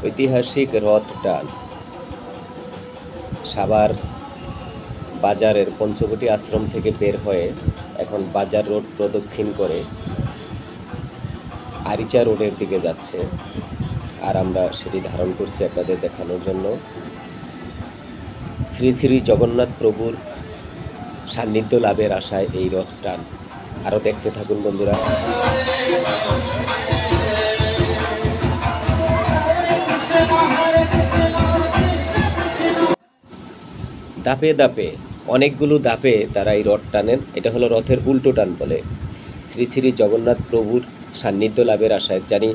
ঐতিহাসিক রথ টান সাভার বাজারের পঞ্চবটি আশ্রম থেকে বের হয়ে এখন বাজার রোড প্রদক্ষিণ করে আরিচা রোডের দিকে যাচ্ছে। আর আমরা সেটি ধারণ করছি আপনাদের দেখানোর জন্য। শ্রী শ্রী জগন্নাথ প্রভুর সান্নিধ্য লাভের আশায় এই রথ টান। আরও দেখতে থাকুন বন্ধুরা। ধাপে ধাপে অনেকগুলো ধাপে তারা এই রথ টানেন। এটা হলো রথের উল্টো টান বলে। শ্রী শ্রী জগন্নাথ প্রভুর সান্নিধ্য লাভের আশায় জানি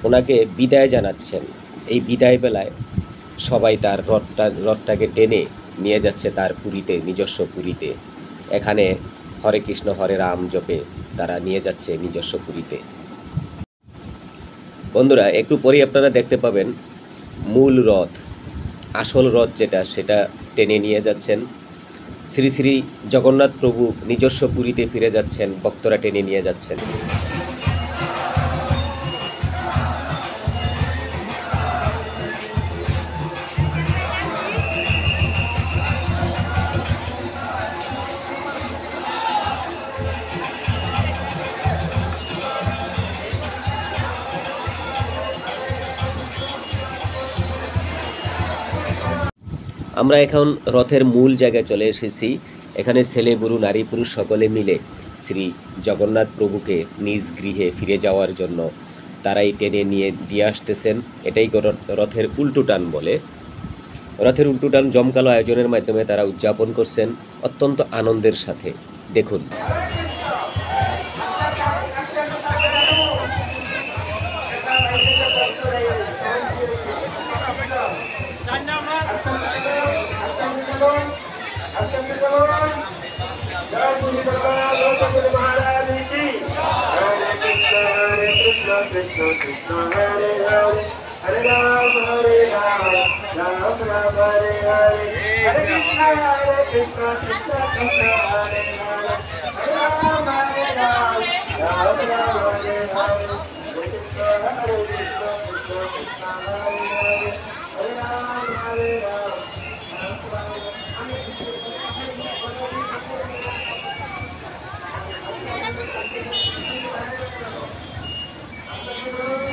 ওনাকে বিদায় জানাচ্ছেন। এই বিদায় বেলায় সবাই তার রথটাকে টেনে নিয়ে যাচ্ছে তার পুরীতে, নিজস্ব পুরীতে। এখানে হরে কৃষ্ণ হরে রাম জপে তারা নিয়ে যাচ্ছে নিজস্ব পুরীতে। বন্ধুরা, একটু পরেই আপনারা দেখতে পাবেন মূল রথ, আসল রথ যেটা, সেটা টেনে নিয়ে যাচ্ছেন। শ্রী শ্রী জগন্নাথ প্রভু নিজস্ব পুরীতে ফিরে যাচ্ছেন, ভক্তরা টেনে নিয়ে যাচ্ছেন। আমরা এখন রথের মূল জায়গায় চলে এসেছি। এখানে ছেলে বুড়ো নারী পুরুষ সকলে মিলে শ্রী জগন্নাথ প্রভুকে নিজ গৃহে ফিরে যাওয়ার জন্য তারাই টেনে নিয়ে দিয়ে আসতেছেন। এটাই রথের উল্টো টান বলে। রথের উল্টো টান জমকালো আয়োজনের মাধ্যমে তারা উদযাপন করছেন অত্যন্ত আনন্দের সাথে। দেখুন। Krishna Krishna Hare Hare Hare Ram Hare Ram Ram Ram Hare Hare Hare Krishna Krishna Krishna Hare Hare Hare Ram Hare Ram Ram Ram Hare Hare Hare Krishna Krishna Krishna Hare Hare Hare Ram Hare Ram Ram Ram